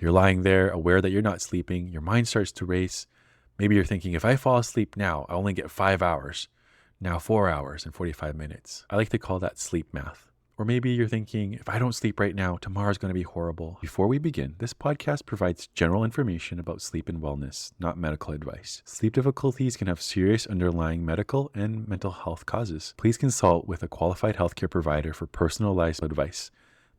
You're lying there, aware that you're not sleeping. Your mind starts to race. Maybe you're thinking, if I fall asleep now, I only get 5 hours. Now 4 hours and 45 minutes. I like to call that sleep math. Or maybe you're thinking, if I don't sleep right now, tomorrow's going to be horrible. Before we begin, this podcast provides general information about sleep and wellness, not medical advice. Sleep difficulties can have serious underlying medical and mental health causes. Please consult with a qualified healthcare provider for personalized advice.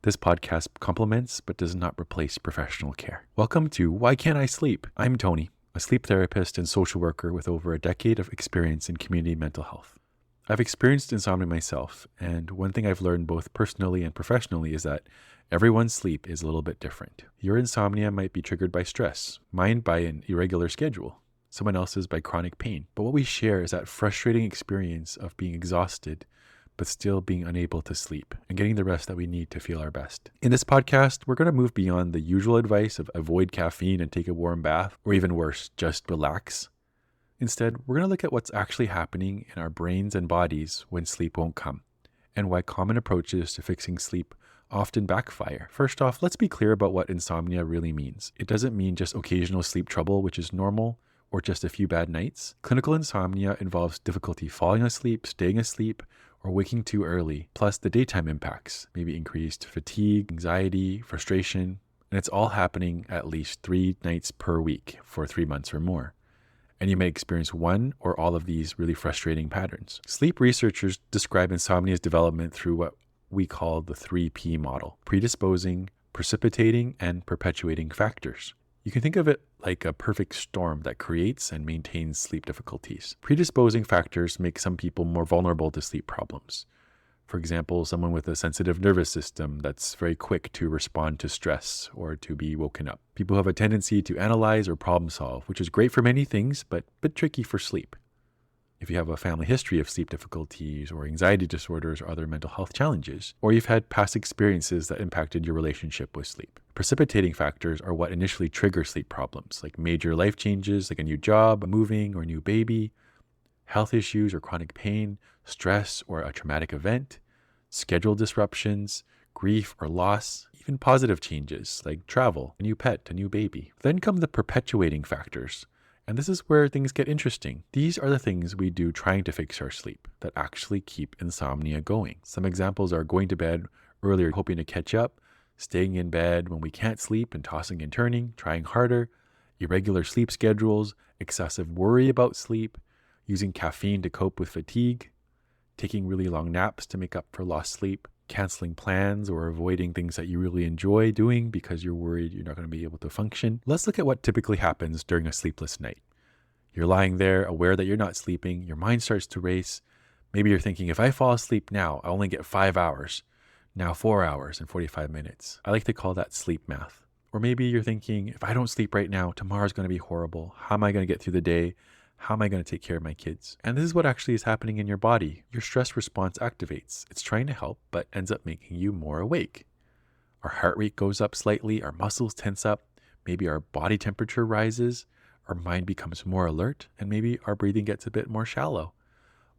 This podcast complements but does not replace professional care. Welcome to Why Can't I Sleep? I'm Tony, a sleep therapist and social worker with over a decade of experience in community mental health. I've experienced insomnia myself, and one thing I've learned both personally and professionally is that everyone's sleep is a little bit different. Your insomnia might be triggered by stress, mine by an irregular schedule, someone else's by chronic pain. But what we share is that frustrating experience of being exhausted, but still being unable to sleep and getting the rest that we need to feel our best. In this podcast, we're going to move beyond the usual advice of avoid caffeine and take a warm bath, or even worse, just relax. Instead, we're going to look at what's actually happening in our brains and bodies when sleep won't come, and why common approaches to fixing sleep often backfire. First off, let's be clear about what insomnia really means. It doesn't mean just occasional sleep trouble, which is normal, or just a few bad nights. Clinical insomnia involves difficulty falling asleep, staying asleep, or waking too early, plus the daytime impacts, maybe increased fatigue, anxiety, frustration, and it's all happening at least 3 nights per week for 3 months or more. And you may experience one or all of these really frustrating patterns. Sleep researchers describe insomnia's development through what we call the 3P model: predisposing, precipitating, and perpetuating factors. You can think of it like a perfect storm that creates and maintains sleep difficulties. Predisposing factors make some people more vulnerable to sleep problems. For example, someone with a sensitive nervous system that's very quick to respond to stress or to be woken up. People who have a tendency to analyze or problem solve, which is great for many things, but a bit tricky for sleep. If you have a family history of sleep difficulties or anxiety disorders or other mental health challenges, or you've had past experiences that impacted your relationship with sleep. Precipitating factors are what initially trigger sleep problems, like major life changes, like a new job, moving, or a new baby, health issues or chronic pain, stress or a traumatic event, schedule disruptions, grief or loss, even positive changes like travel, a new pet, a new baby. Then come the perpetuating factors. And this is where things get interesting. These are the things we do trying to fix our sleep that actually keep insomnia going. Some examples are going to bed earlier, hoping to catch up, staying in bed when we can't sleep and tossing and turning, trying harder, irregular sleep schedules, excessive worry about sleep, using caffeine to cope with fatigue, taking really long naps to make up for lost sleep, canceling plans or avoiding things that you really enjoy doing because you're worried you're not going to be able to function. Let's look at what typically happens during a sleepless night. You're lying there, aware that you're not sleeping. Your mind starts to race. Maybe you're thinking, if I fall asleep now, I only get 5 hours. Now 4 hours and 45 minutes. I like to call that sleep math. Or maybe you're thinking, if I don't sleep right now, tomorrow's going to be horrible. How am I going to get through the day? How am I going to take care of my kids? And this is what actually is happening in your body. Your stress response activates. It's trying to help, but ends up making you more awake. Our heart rate goes up slightly, our muscles tense up, maybe our body temperature rises, our mind becomes more alert, and maybe our breathing gets a bit more shallow.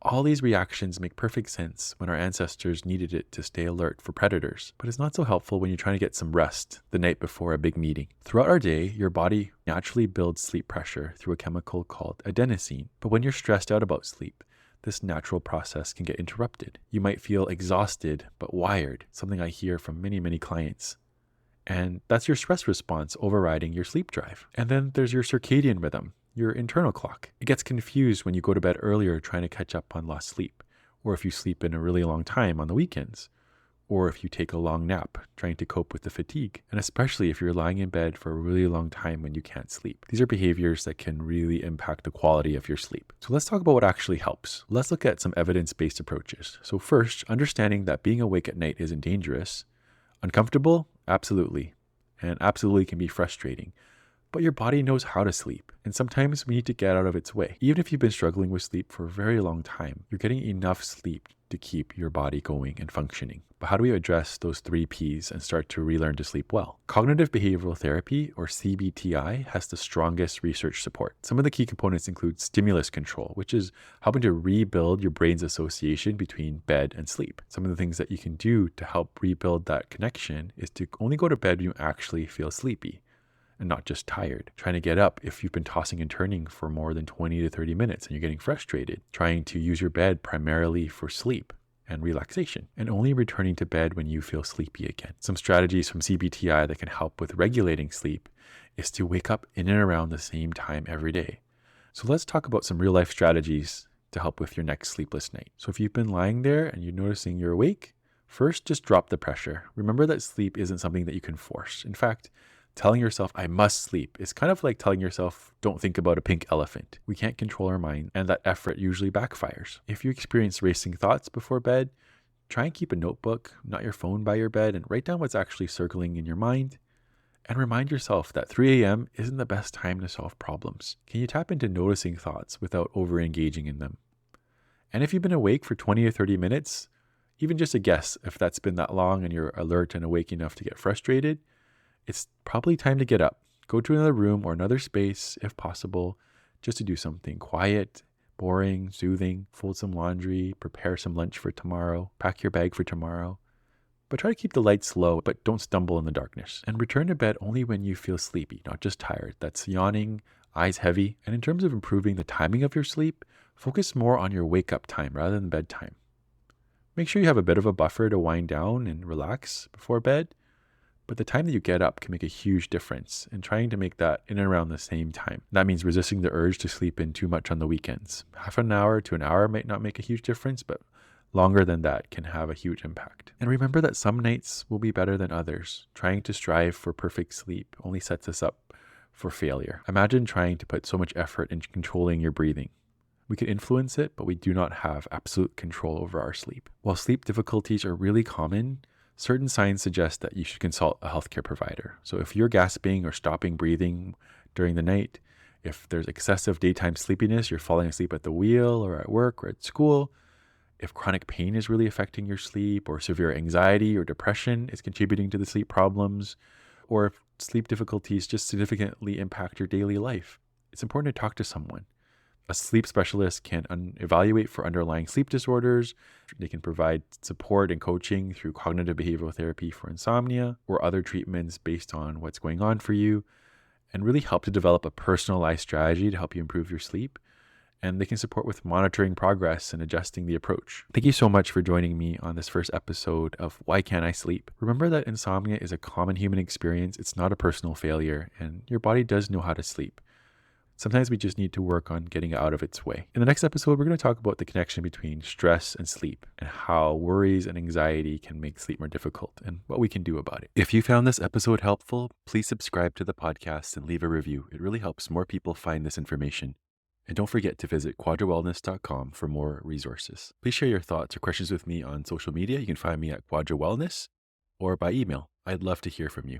All these reactions make perfect sense when our ancestors needed it to stay alert for predators, but it's not so helpful when you're trying to get some rest the night before a big meeting. Throughout our day, your body naturally builds sleep pressure through a chemical called adenosine, but when you're stressed out about sleep, this natural process can get interrupted. You might feel exhausted but wired, something I hear from many clients. And that's your stress response overriding your sleep drive. And then there's your circadian rhythm, your internal clock. It gets confused when you go to bed earlier trying to catch up on lost sleep, or if you sleep in a really long time on the weekends, or if you take a long nap trying to cope with the fatigue, and especially if you're lying in bed for a really long time when you can't sleep. These are behaviors that can really impact the quality of your sleep. So let's talk about what actually helps. Let's look at some evidence-based approaches. So first, understanding that being awake at night isn't dangerous. Uncomfortable? Absolutely. And absolutely can be frustrating. But your body knows how to sleep, and sometimes we need to get out of its way. Even if you've been struggling with sleep for a very long time, you're getting enough sleep to keep your body going and functioning. But how do we address those 3 Ps and start to relearn to sleep well? Cognitive behavioral therapy, or CBTI, has the strongest research support. Some of the key components include stimulus control, which is helping to rebuild your brain's association between bed and sleep. Some of the things that you can do to help rebuild that connection is to only go to bed when you actually feel sleepy. and not just tired. Trying to get up if you've been tossing and turning for more than 20 to 30 minutes and you're getting frustrated. Trying to use your bed primarily for sleep and relaxation, and only returning to bed when you feel sleepy again. Some strategies from CBTI that can help with regulating sleep is to wake up in and around the same time every day. So let's talk about some real life strategies to help with your next sleepless night. So if you've been lying there and you're noticing you're awake, first, just drop the pressure. Remember that sleep isn't something that you can force. In fact, telling yourself, I must sleep, is kind of like telling yourself, don't think about a pink elephant. We can't control our mind, and that effort usually backfires. If you experience racing thoughts before bed, try and keep a notebook, not your phone, by your bed, and write down what's actually circling in your mind. And remind yourself that 3 a.m. isn't the best time to solve problems. Can you tap into noticing thoughts without over-engaging in them? And if you've been awake for 20 or 30 minutes, even just a guess if that's been that long and you're alert and awake enough to get frustrated, it's probably time to get up. Go to another room or another space, if possible, just to do something quiet, boring, soothing, fold some laundry, prepare some lunch for tomorrow, pack your bag for tomorrow. But try to keep the lights low, but don't stumble in the darkness. And return to bed only when you feel sleepy, not just tired. That's yawning, eyes heavy. And in terms of improving the timing of your sleep, focus more on your wake-up time rather than bedtime. Make sure you have a bit of a buffer to wind down and relax before bed. But the time that you get up can make a huge difference, and trying to make that in and around the same time. That means resisting the urge to sleep in too much on the weekends. Half an hour to an hour might not make a huge difference, but longer than that can have a huge impact. And remember that some nights will be better than others. Trying to strive for perfect sleep only sets us up for failure. Imagine trying to put so much effort into controlling your breathing. We can influence it, but we do not have absolute control over our sleep. While sleep difficulties are really common, certain signs suggest that you should consult a healthcare provider. So if you're gasping or stopping breathing during the night, if there's excessive daytime sleepiness, you're falling asleep at the wheel or at work or at school, if chronic pain is really affecting your sleep, or severe anxiety or depression is contributing to the sleep problems, or if sleep difficulties just significantly impact your daily life, it's important to talk to someone. A sleep specialist can evaluate for underlying sleep disorders. They can provide support and coaching through cognitive behavioral therapy for insomnia or other treatments based on what's going on for you, and really help to develop a personalized strategy to help you improve your sleep. And they can support with monitoring progress and adjusting the approach. Thank you so much for joining me on this first episode of Why Can't I Sleep? Remember that insomnia is a common human experience. It's not a personal failure, and your body does know how to sleep. Sometimes we just need to work on getting out of its way. In the next episode, we're going to talk about the connection between stress and sleep, and how worries and anxiety can make sleep more difficult, and what we can do about it. If you found this episode helpful, please subscribe to the podcast and leave a review. It really helps more people find this information. And don't forget to visit quadrawellness.com for more resources. Please share your thoughts or questions with me on social media. You can find me at Quadra Wellness or by email. I'd love to hear from you.